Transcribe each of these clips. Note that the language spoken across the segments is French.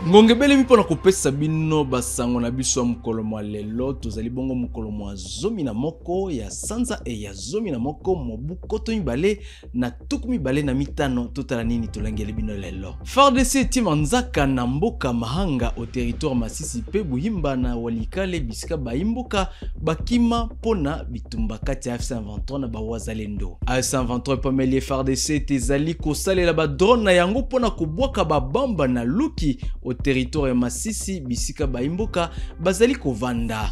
Ngongebele mipo na kopesa bino basango na biso ya mokolo mwa lelo tozali bongo mokolo mwa zomi na moko ya sanza e ya zomi na moko mobu koto mibale na tuku mibale na mitano totala nini tolangeli bino lelo. FARDC tima nzaka na mboka Mahanga au territoire Masisi pe Buhimba na Walikale bisika baimboka bakima pona bitumba kati ya F123 na bawazalendo. F123 pameli FARDC tezali kosalela ba drone na yango pona kobwaka babamba na luki au territoire ya Masisi bisika baimboka bazali kovanda.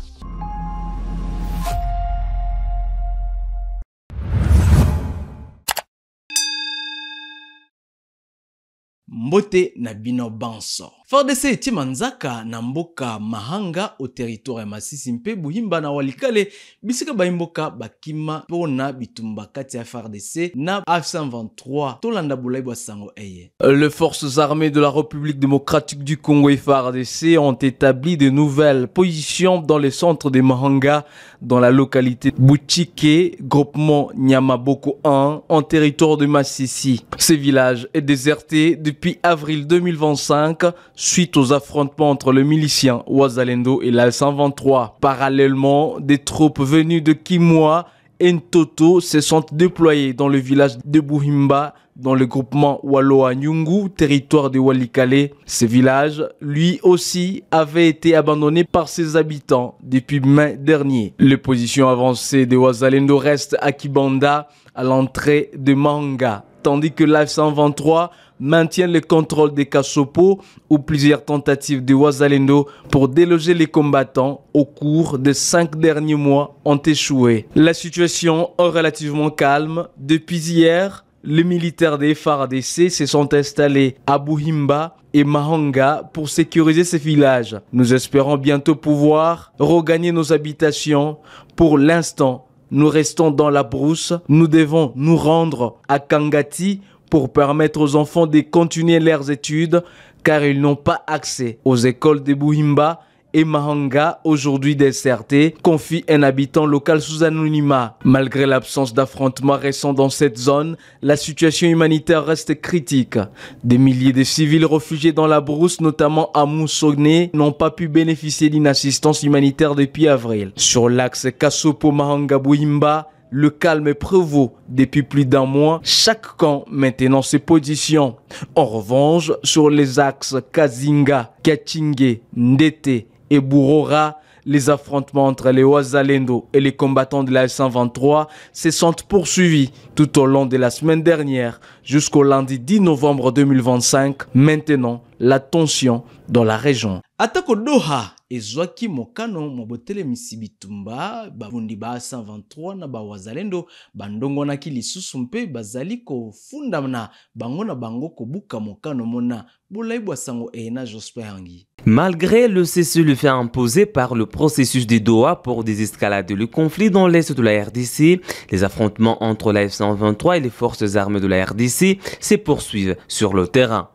Mbote na bino banso. FARDC etima nzaka na mboka Mahanga au territoire ya Masisi mpe Buhimba na Walikale bisika baimboka bakima pona bitumba kati ya FARDC na F123 tolanda bulai bwa sango eye. Les forces armées de la République démocratique du Congo et FARDC ont établi de nouvelles positions dans le centre de Mahanga dans la localité Bouchike, groupement Nyamaboko 1 en territoire de Masisi. Ce village est déserté depuis avril 2025 suite aux affrontements entre le milicien Wazalendo et la 123. Parallèlement, des troupes venues de Kimwa et Ntoto se sont déployées dans le village de Buhimba dans le groupement Waloa Nyungu, territoire de Walikale. Ce village, lui aussi, avait été abandonné par ses habitants depuis mai dernier. Les positions avancées de Wazalendo restent à Kibanda, à l'entrée de Mahanga, tandis que la 123 maintient le contrôle des Kasopo où plusieurs tentatives de Wazalendo pour déloger les combattants au cours des 5 derniers mois ont échoué. La situation est relativement calme. Depuis hier, les militaires des FARDC se sont installés à Buhimba et Mahanga pour sécuriser ces villages. Nous espérons bientôt pouvoir regagner nos habitations. Pour l'instant, nous restons dans la brousse. Nous devons nous rendre à Kangati pour permettre aux enfants de continuer leurs études car ils n'ont pas accès aux écoles de Buhimba et Mahanga, aujourd'hui désertées, confie un habitant local sous anonymat. Malgré l'absence d'affrontements récents dans cette zone, la situation humanitaire reste critique. Des milliers de civils réfugiés dans la brousse, notamment à Moussogné, n'ont pas pu bénéficier d'une assistance humanitaire depuis avril. Sur l'axe Kasopo-Mahanga-Buhimba, le calme prévaut depuis plus d'un mois, chaque camp maintenant ses positions. En revanche, sur les axes Kazinga, Kachinge, Ndete et Bourora, les affrontements entre les Wazalendo et les combattants de la S123 se sont poursuivis tout au long de la semaine dernière jusqu'au lundi 10 novembre 2025, maintenant la tension dans la région. Atako Doha ezwaki mokano mobotele misibitumba babundi ba 123 na ba Wazalendo bandongo na kilisusu mpe bazali ko funda na bango na bango kobuka mokano mona bolaibwa sango ena Jospin Hangi. Malgré le cessez-le-feu imposé par le processus de Doha pour désescalader le conflit dans l'est de la RDC, les affrontements entre la F123 et les forces armées de la RDC se poursuivent sur le terrain.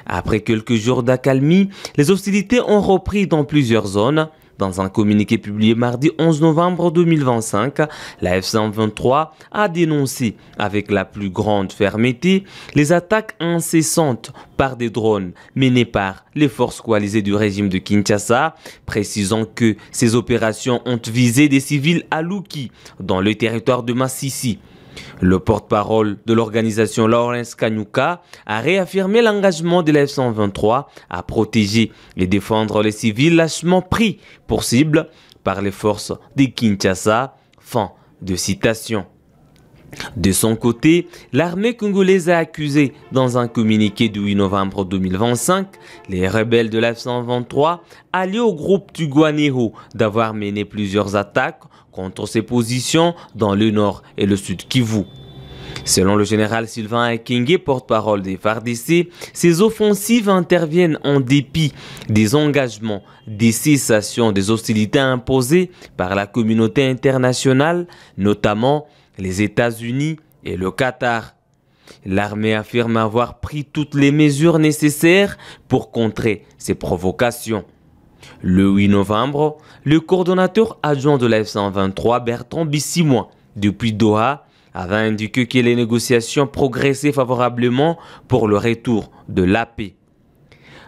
Après quelques jours d'accalmie, les hostilités ont repris dans plusieurs zones. Dans un communiqué publié mardi 11 novembre 2025, la F123 a dénoncé avec la plus grande fermeté les attaques incessantes par des drones menées par les forces coalisées du régime de Kinshasa, précisant que ces opérations ont visé des civils à Luki, dans le territoire de Masisi. Le porte-parole de l'organisation Lawrence Kanyuka a réaffirmé l'engagement de la F123 à protéger et défendre les civils lâchement pris pour cible par les forces de Kinshasa. Fin de citation. De son côté, l'armée congolaise a accusé dans un communiqué du 8 novembre 2025 les rebelles de la F123 alliés au groupe Twirwaneho d'avoir mené plusieurs attaques contre ses positions dans le nord et le sud Kivu. Selon le général Sylvain Ekenge, porte-parole des FARDC, ces offensives interviennent en dépit des engagements des cessations des hostilités imposées par la communauté internationale, notamment les États-Unis et le Qatar. L'armée affirme avoir pris toutes les mesures nécessaires pour contrer ces provocations. Le 8 novembre, le coordonnateur adjoint de la F123, Bertrand Bissimois, depuis Doha, avait indiqué que les négociations progressaient favorablement pour le retour de la paix.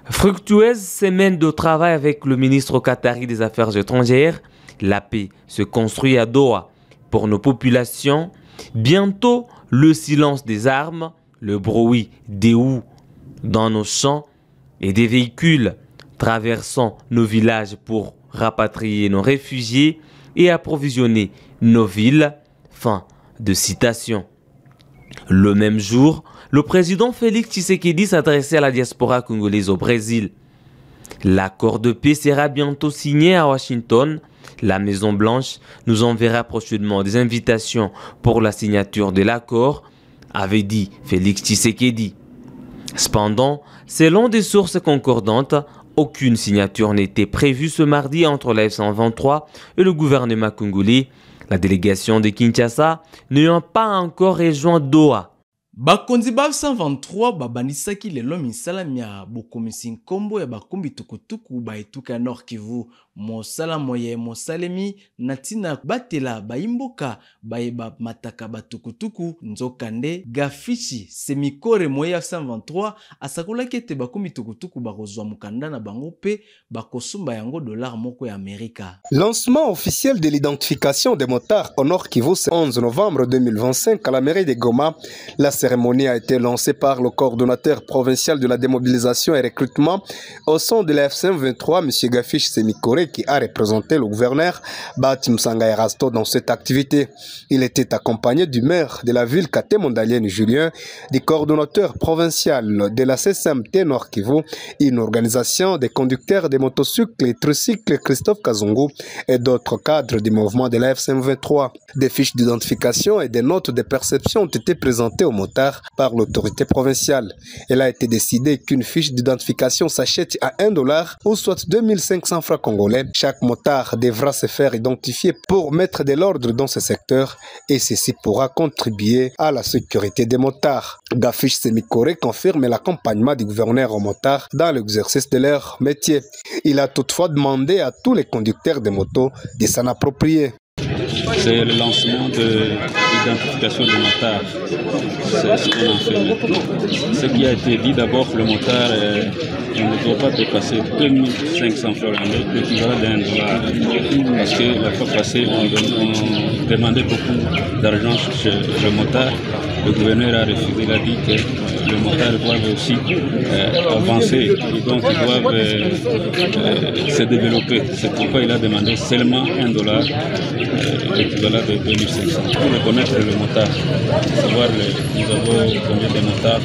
Fructueuse semaine de travail avec le ministre qatari des Affaires étrangères. La paix se construit à Doha. Pour nos populations, bientôt le silence des armes, le bruit des houes dans nos champs et des véhicules traversant nos villages pour rapatrier nos réfugiés et approvisionner nos villes. Fin de citation. Le même jour, le président Félix Tshisekedi s'adressait à la diaspora congolaise au Brésil. L'accord de paix sera bientôt signé à Washington. La Maison-Blanche nous enverra prochainement des invitations pour la signature de l'accord, avait dit Félix Tshisekedi. Cependant, selon des sources concordantes, aucune signature n'était prévue ce mardi entre la F-123 et le gouvernement congolais. La délégation de Kinshasa n'ayant pas encore rejoint Doha. Bakonzi ba 123 babanisaki lelo misala mia bokomisi nkombo ya bakumbi tukutuku ba etuka Nord Kivu mosala moye mosalemi natina batela baimboka bayeba mataka batukutuku nzokande gafichi semikore moye 123 asakola kete bakumbi tukutuku bakozwa mukanda na bango pe bakosumba yango dollar moko ya Amerika. Lancement officiel de l'identification des motards au Nord Kivu ce 11 novembre 2025 à la mairie de Goma. La cérémonie a été lancée par le coordonnateur provincial de la démobilisation et recrutement au sein de la F-123, M. Gafiche Semikore, qui a représenté le gouverneur Bahati Musanga Erasto dans cette activité. Il était accompagné du maire de la ville Kate Mondalienne Julien, du coordonnateur provincial de la CSMT Nord Kivu, une organisation des conducteurs de motocycles et tricycles Christophe Kazungu et d'autres cadres du mouvement de la F-123. Des fiches d'identification et des notes de perception ont été présentées aux motards par l'autorité provinciale. Il a été décidé qu'une fiche d'identification s'achète à $1 ou soit 2500 francs congolais. Chaque motard devra se faire identifier pour mettre de l'ordre dans ce secteur et ceci pourra contribuer à la sécurité des motards. Gafiche Semikore confirme l'accompagnement du gouverneur aux motards dans l'exercice de leur métier. Il a toutefois demandé à tous les conducteurs de motos de s'en approprier. C'est le lancement de l'identification des motards. C'est ce qu'on en fait. Ce qui a été dit d'abord, le motard ne doit pas dépasser 2500 francs, l'équivalent $1. Parce que la fois passée, on demandait beaucoup d'argent chez le motard. Le gouverneur a refusé, il a dit que les motards doivent aussi avancer et donc ils doivent se développer. C'est pourquoi il a demandé seulement $1, l'équivalent de 2500. Pour reconnaître le motard, savoir nous avons combien de motards,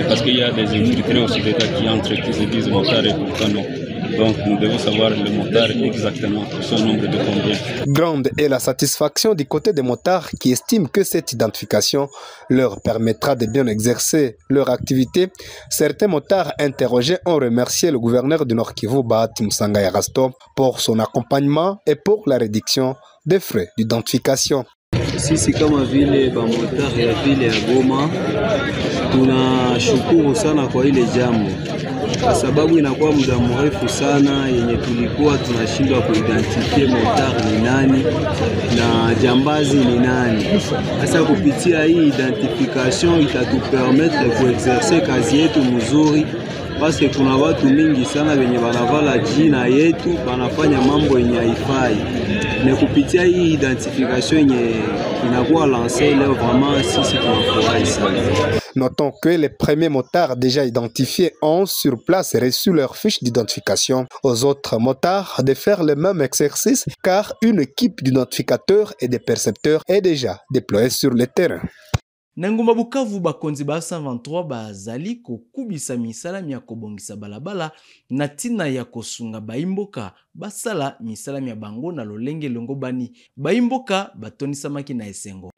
parce qu'il y a des infiltrés aussi d'État qui entrent, qui se disent motards et pourtant non. Donc nous devons savoir le motard exactement, son nombre de combien. Grande est la satisfaction du côté des motards qui estiment que cette identification leur permettra de bien exercer leur activité. Certains motards interrogés ont remercié le gouverneur du Nord Kivu, Bahati Musanga Erasto, pour son accompagnement et pour la réduction des frais d'identification. Sisi kama vile bamotari ya vile ya Goma tunashukuru sana kwa ile jambo, kwa sababu inakuwa muda mrefu sana yenye tulikuwa tunashindwa kuidentifie motari ni nani na jambazi ni nani. Sasa kupitia hii identification itatupermettre kuexercer kazi yetu mzuri, parce kuna watu mingi sana wenye wanavala jina yetu wanafanya mambo yenye haifai. Mais kupitia hii identification yenye inakuwa lancée leo, vraiment sisi tunafurahi sana. Notons que les premiers motards déjà identifiés ont sur place reçu leur fiche d'identification. Aux autres motards de faire le même exercice car une équipe d'identificateurs et de percepteurs est déjà déployée sur le terrain. Nanguma Bukavu bakonzi ba 123 bazali kokubisa misala ya kobongisa balabala na tina ya kosunga baimboka basala misala ya bango na lolenge longo bani baimboka batonisamaki na esengo.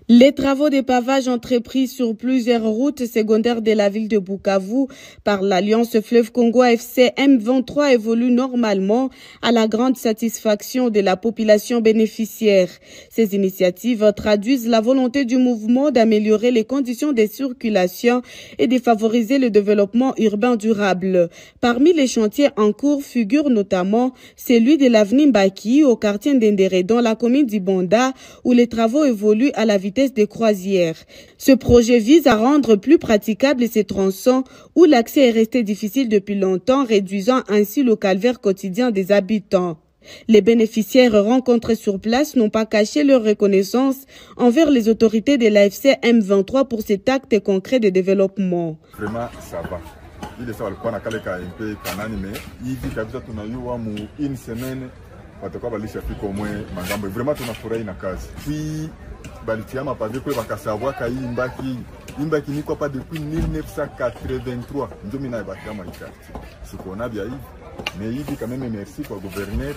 Les travaux de pavage entrepris sur plusieurs routes secondaires de la ville de Bukavu par l'Alliance Fleuve Congo AFC M23 évoluent normalement à la grande satisfaction de la population bénéficiaire. Ces initiatives traduisent la volonté du mouvement d'améliorer les conditions de circulation et de favoriser le développement urbain durable. Parmi les chantiers en cours figure notamment celui de l'avenue Mbaki au quartier d'Endéré dans la commune d'Ibonda où les travaux évoluent à la vitesse vitesse de croisière. Ce projet vise à rendre plus praticables ces tronçons où l'accès est resté difficile depuis longtemps, réduisant ainsi le calvaire quotidien des habitants. Les bénéficiaires rencontrés sur place n'ont pas caché leur reconnaissance envers les autorités de l'AFC M23 pour cet acte concret de développement. Vraiment, ça va. Il est ça, le point à Kaleka un peu canani, mais il dit qu'il une semaine, watakuwa balishafika au moins mangambo. Vraiment tunafurahi na kazi. Puis balitia mapavé kwa bakasabwa ka imbaki ni kwa pas depuis 1983. Ndio mimi na batia maika. Sikona bia hivi. Mais hivi quand même merci kwa gouverneur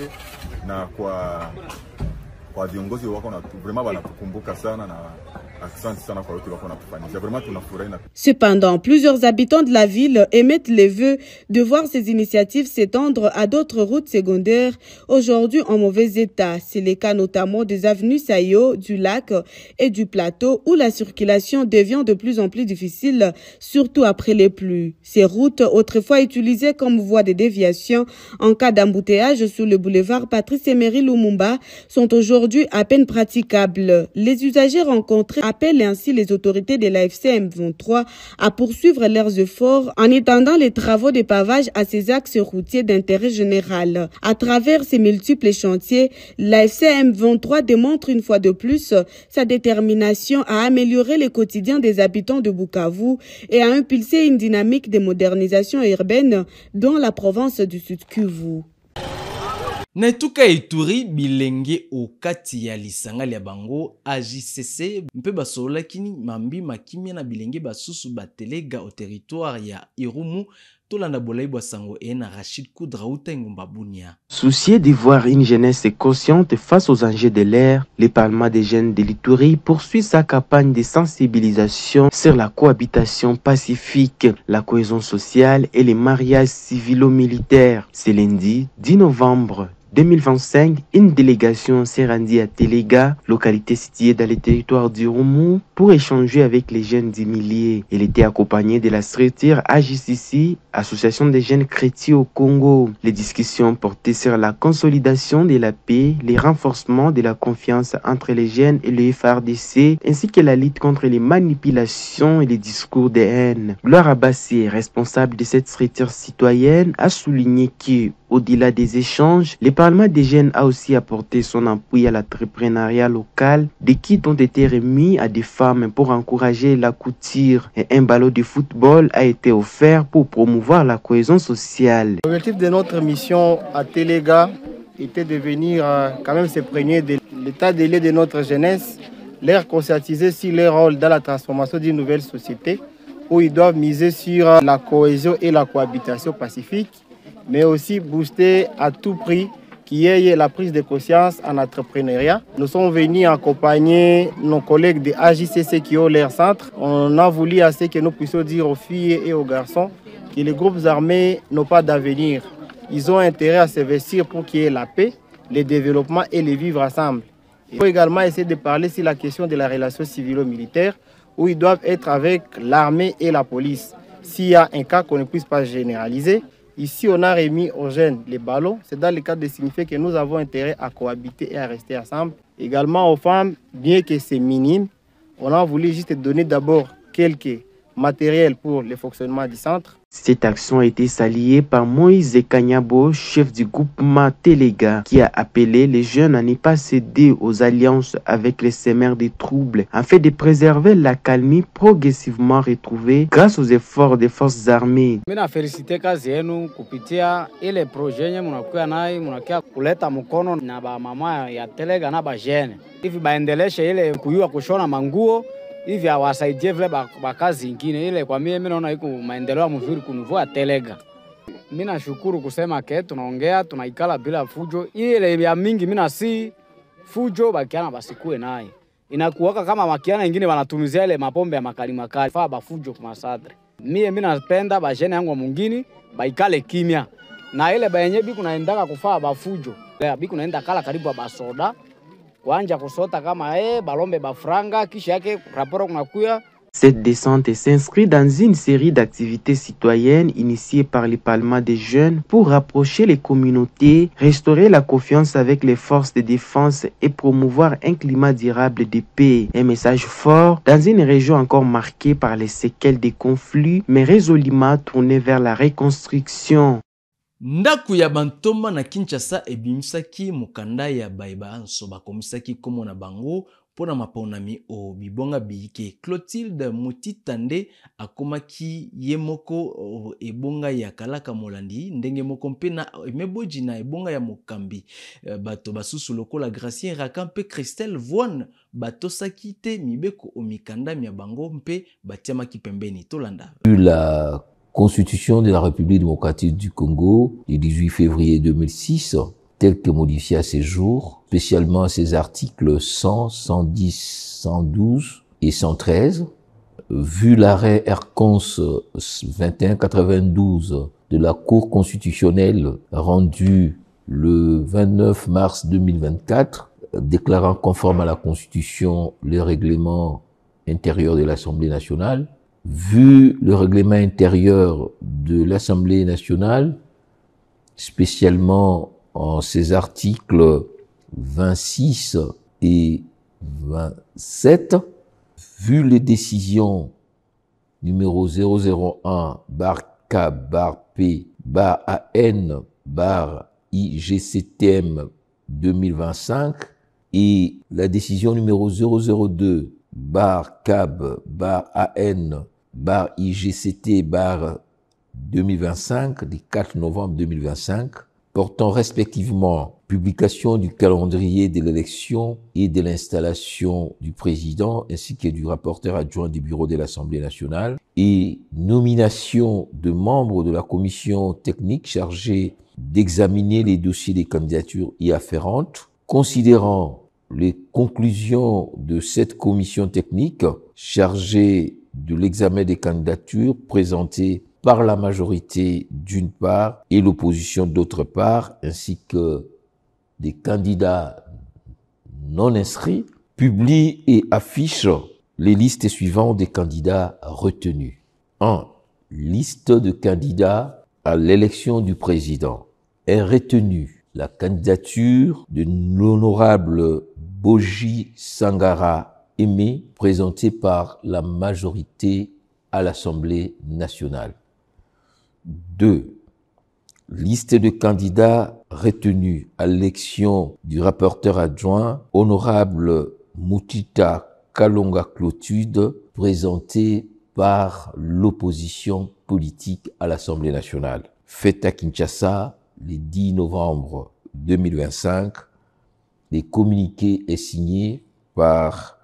na kwa viongozi wako na vraiment wanatukumbuka sana na asante sana kwa yote wako natufanyia. Vraiment tunafurahi na. Cependant, plusieurs habitants de la ville émettent les vœux de voir ces initiatives s'étendre à d'autres routes secondaires aujourd'hui en mauvais état. C'est le cas notamment des avenues Sayo, du lac et du plateau où la circulation devient de plus en plus difficile, surtout après les pluies. Ces routes, autrefois utilisées comme voie de déviation en cas d'embouteillage sur le boulevard Patrice Emery Lumumba, sont aujourd'hui à peine praticables. Les usagers rencontrés appellent ainsi les autorités de l'AFC M23 à poursuivre leurs efforts en étendant les travaux de pavage à ces axes routiers d'intérêt général. À travers ces multiples chantiers, l'AFC M23 démontre une fois de plus sa détermination à améliorer le quotidien des habitants de Bukavu et à impulser une dynamique de modernisation urbaine dans la province du Sud Kivu. Na etuka Ituri bilenge okati ya lisanga ya bango AJCC mpe basololakini mambi makimia na bilenge basusu batelega au territoire ya Irumu tolanda bolai bosango na Rachid Koudra Ngumba Bunia. Soucié d'y voir une jeunesse consciente face aux enjeux de l'ère, le Parlement des jeunes de l'Ituri poursuit sa campagne de sensibilisation sur la cohabitation pacifique, la cohésion sociale et les mariages civilo-militaires. C'est lundi 10 novembre 2025, une délégation s'est rendue à Telega, localité située dans le territoire du Rumou, pour échanger avec les jeunes du millier. Elle était accompagnée de la structure AJCC, Association des jeunes chrétiens au Congo. Les discussions portaient sur la consolidation de la paix, le renforcement de la confiance entre les jeunes et le FARDC, ainsi que la lutte contre les manipulations et les discours de haine. Gloire Abassé, responsable de cette structure citoyenne, a souligné que, au-delà des échanges, le Parlement des jeunes a aussi apporté son appui à l'entrepreneuriat local. Des kits ont été remis à des femmes pour encourager la couture et un ballon de football a été offert pour promouvoir la cohésion sociale. L'objectif de notre mission à Telega était de venir quand même se prévenir de l'état de l'île de notre jeunesse, leur conscientiser sur leur rôle dans la transformation d'une nouvelle société où ils doivent miser sur la cohésion et la cohabitation pacifique, mais aussi booster à tout prix qu'il y ait la prise de conscience en entrepreneuriat. Nous sommes venus accompagner nos collègues de AJCC qui ont leur centre. On a voulu assez que nous puissions dire aux filles et aux garçons que les groupes armés n'ont pas d'avenir. Ils ont intérêt à s'investir pour qu'il y ait la paix, le développement et les vivre ensemble. Il faut également essayer de parler sur la question de la relation civilo-militaire où ils doivent être avec l'armée et la police. S'il y a un cas qu'on ne puisse pas généraliser, ici, on a remis aux jeunes les ballons. C'est dans le cadre de signifier que nous avons intérêt à cohabiter et à rester ensemble. Également aux femmes, bien que c'est minime, on a voulu juste donner d'abord quelques matériels pour le fonctionnement du centre. Cette action a été saluée par Moïse Kanyabo, chef du groupement Telega, qui a appelé les jeunes à ne pas céder aux alliances avec les semeurs de troubles, afin de préserver la calmie progressivement retrouvée grâce aux efforts des forces armées. Mina félicité kazi yenu kupitia ile projet yenye munakuwa nayo, munakia kuleta mkono na ba mama ya Telega na ba jene. Hivi baendeleshe ile kuyua kushona manguo. Hivi awasaidie vile bakazi ingine ile kwa mimi naona iko maendeleo mzuri kunuvua Telega. Mimi nashukuru kusema ke tunaongea tunaikala bila fujo. Ile ya mingi mimi si fujo bakiana basikue naye. Inakuwaka kama makiana ingine wanatumizia ile mapombe ya makali makali. Fa ba fujo kwa masadre. Mimi napenda ba jene yangu mwingine baikale kimya. Na ile bayenye biku naendaka kufaa ba fujo. Biku naenda kala karibu ba soda. Kuanja kusota kama balombe bafranga kisha yake raporo kunakuya. Cette descente s'inscrit dans une série d'activités citoyennes initiées par le Parlement des jeunes pour rapprocher les communautés, restaurer la confiance avec les forces de défense et promouvoir un climat durable de paix. Un message fort dans une région encore marquée par les séquelles des conflits, mais résolument tournée vers la reconstruction. Ndaku ya bantoma na Kinshasa ebimisaki mukanda ya baiba nso bakomisaki komo na bango pona maponami o bibonga biyike. Clotilde Mutitande akomaki yemoko ebonga ya kalaka molandi ndenge moko mpe na emeboji na ebonga ya mokambi. Bato basusu lokola Gracien Rakampe Christelle Voine batosaki te mibeko o mikanda mya bango mpe batiamaki pembeni tolanda. La Constitution de la République démocratique du Congo du 18 février 2006, telle que modifiée à ces jours, spécialement ses articles 100, 110, 112 et 113, vu l'arrêt Ercons 2192 de la Cour constitutionnelle rendu le 29 mars 2024, déclarant conforme à la Constitution le règlement intérieur de l'Assemblée nationale, vu le règlement intérieur de l'Assemblée nationale, spécialement en ses articles 26 et 27, vu les décisions numéro 001-P-AN-IGCTM 2025 et la décision numéro 002-CAB-AN-IGCT 2025 du 4 novembre 2025 portant respectivement publication du calendrier de l'élection et de l'installation du président ainsi que du rapporteur adjoint du bureau de l'Assemblée nationale et nomination de membres de la commission technique chargée d'examiner les dossiers des candidatures y afférentes, considérant les conclusions de cette commission technique chargée de l'examen des candidatures présentées par la majorité d'une part et l'opposition d'autre part, ainsi que des candidats non inscrits, publie et affiche les listes suivantes des candidats retenus. 1. Liste de candidats à l'élection du président. Est retenue la candidature de l'honorable Boji Sangara Aimé, présentée par la majorité à l'Assemblée nationale. 2. Liste de candidats retenus à l'élection du rapporteur adjoint, honorable Mutita Kalonga Clotilde, présentée par l'opposition politique à l'Assemblée nationale. Faite à Kinshasa le 10 novembre 2025, les communiqués est signé par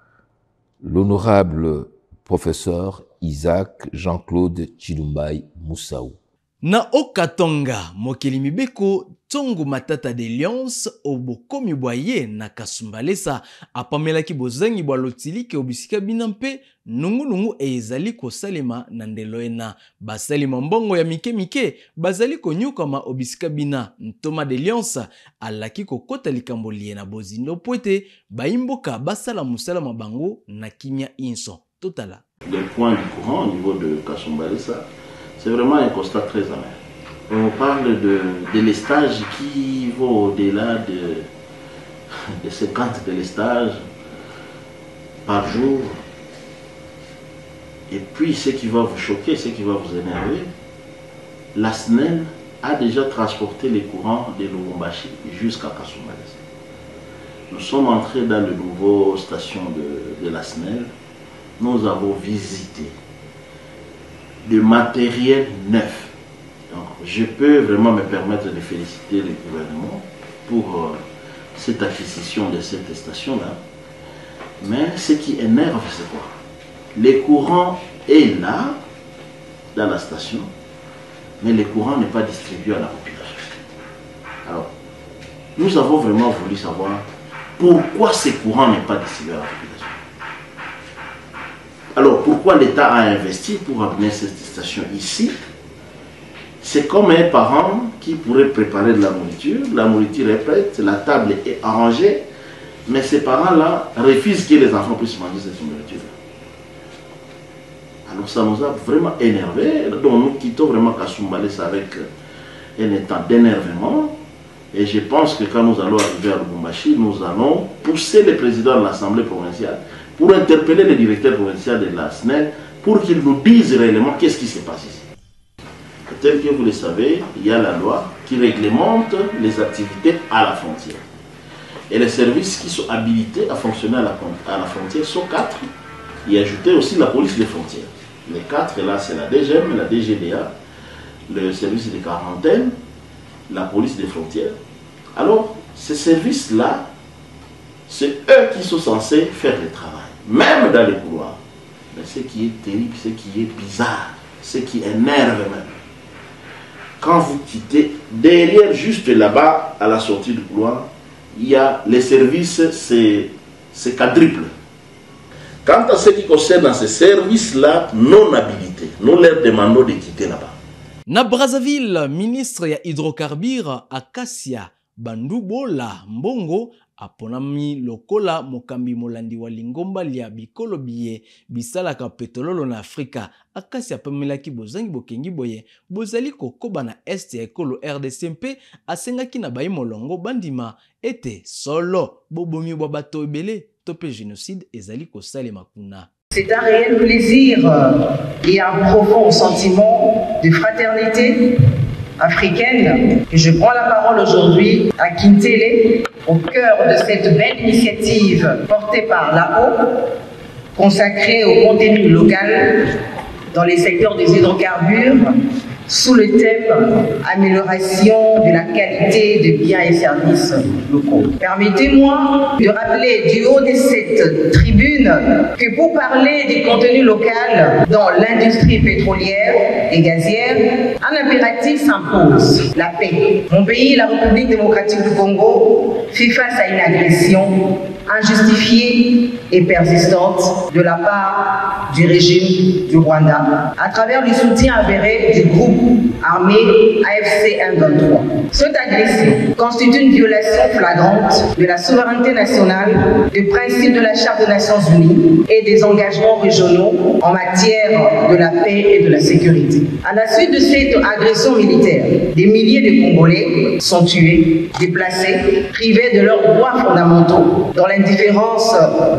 l'honorable professeur Isaac Jean-Claude Chilumbai Moussaou. Na Okatonga, mokeli mibeko tongo matata de Lions obokomi boye na Kasumbalesa apamelaki bozangi bwa lotilike obisika binampe nungu ezali kosalema na ndeloena basalima mbongo ya mike bazali konyukama obisika bina ntoma de Lions alaki kokota likambo liye na bozindo poete baimboka basala musala mabango na kimia inso totala. Les points du courant au niveau de Kasumbalesa, c'est vraiment un constat très amer. On parle de délestage qui vont au-delà de 50 délestages par jour. Et puis, ce qui va vous choquer, ce qui va vous énerver, la SNEL a déjà transporté les courants de Lubumbashi jusqu'à Kasumbalesa. Nous sommes entrés dans le nouveau station de la SNEL. Nous avons visité de matériel neuf. Donc, je peux vraiment me permettre de féliciter le gouvernement pour cette acquisition de cette station-là. Mais ce qui énerve, c'est quoi? Le courant est là, dans la station, mais le courant n'est pas distribué à la population. Alors, nous avons vraiment voulu savoir pourquoi ce courant n'est pas distribué à la population. Alors, pourquoi l'État a investi pour amener cette station ici? C'est comme un parent qui pourrait préparer de la nourriture est prête, la table est arrangée, mais ces parents-là refusent que les enfants puissent manger cette nourriture. Donc ça nous a vraiment énervé. Donc nous quittons vraiment Kasumbalès avec un état d'énervement. Et je pense que quand nous allons arriver à Lubumbashi, nous allons pousser le président de l'Assemblée provinciale pour interpeller le directeur provincial de la SNEL pour qu'il nous dise réellement qu'est-ce qui se passe ici. Tel que vous le savez, il y a la loi qui réglemente les activités à la frontière. Et les services qui sont habilités à fonctionner à la frontière sont 4. Il y a ajouté aussi la police des frontières. Les 4, là, c'est la DGM, la DGDA, le service de quarantaine, la police des frontières. Alors, ces services-là, c'est eux qui sont censés faire le travail, même dans les couloirs. Mais ce qui est terrible, ce qui est bizarre, ce qui énerve même, quand vous quittez, derrière, juste là-bas, à la sortie du couloir, il y a les services, c'est quadruple. Quant à ce qui concerne ces services-là, non habilités, nous leur demandons de quitter là-bas. Na Brazzaville, ministre ya hydrocarbure Akasia Bandubola Mbongo aponami lokola mokambi molandi wa lingomba lia bikolo biye bisalaka petrolo na Afrika. Akasia apemelaki bozangi bokengi boye bozali kokoba na este ya ekolo RDCMP asengaki na bayi molongo bandima ete solo bobomi bwa bato ebele tope génocide ezali kosalema kuna. C'est un réel plaisir et un profond sentiment de fraternité africaine que je prends la parole aujourd'hui à Kintele, au cœur de cette belle initiative portée par l'AO, consacrée au contenu local dans les secteurs des hydrocarbures, sous le thème amélioration de la qualité des biens et services locaux. Permettez-moi de rappeler du haut de cette tribune que pour parler des contenus locaux dans l'industrie pétrolière et gazière, un impératif s'impose, la paix. Mon pays, la République démocratique du Congo, fait face à une agression injustifiée et persistante de la part du régime du Rwanda à travers le soutien avéré du groupe armé AFC M23. Cette agression constitue une violation flagrante de la souveraineté nationale, des principes de la Charte des Nations Unies et des engagements régionaux en matière de la paix et de la sécurité. À la suite de cette agression militaire, des milliers de Congolais sont tués, déplacés, privés de leurs droits fondamentaux dans l'indifférence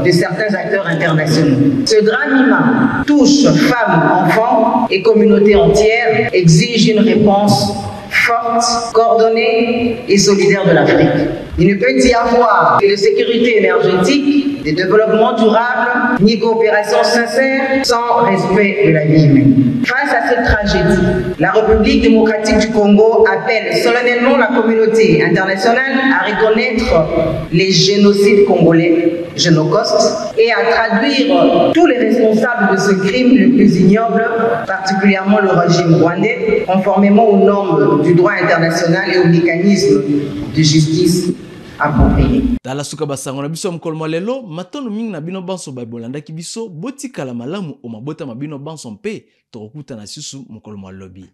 de certains acteurs internationaux. Ce drame humain touche femmes, enfants et communautés entières, exige une réponse forte, coordonnée et solidaire de l'Afrique. Il ne peut y avoir que de sécurité énergétique, de développement durable, ni coopération sincère sans respect de la vie humaine. Face à cette tragédie, la République démocratique du Congo appelle solennellement la communauté internationale à reconnaître les génocides congolais, génocostes, et à traduire tous les responsables de ce crime le plus ignoble, particulièrement le régime rwandais, conformément aux normes du droit international et aux mécanismes de justice appropriés. Tala suka basango na biso mkolmo lelo matono mingi na bino banso babolandaki biso botikala malamu o mabota mabino banso mpe tokokuta na susu mkolmo lobi.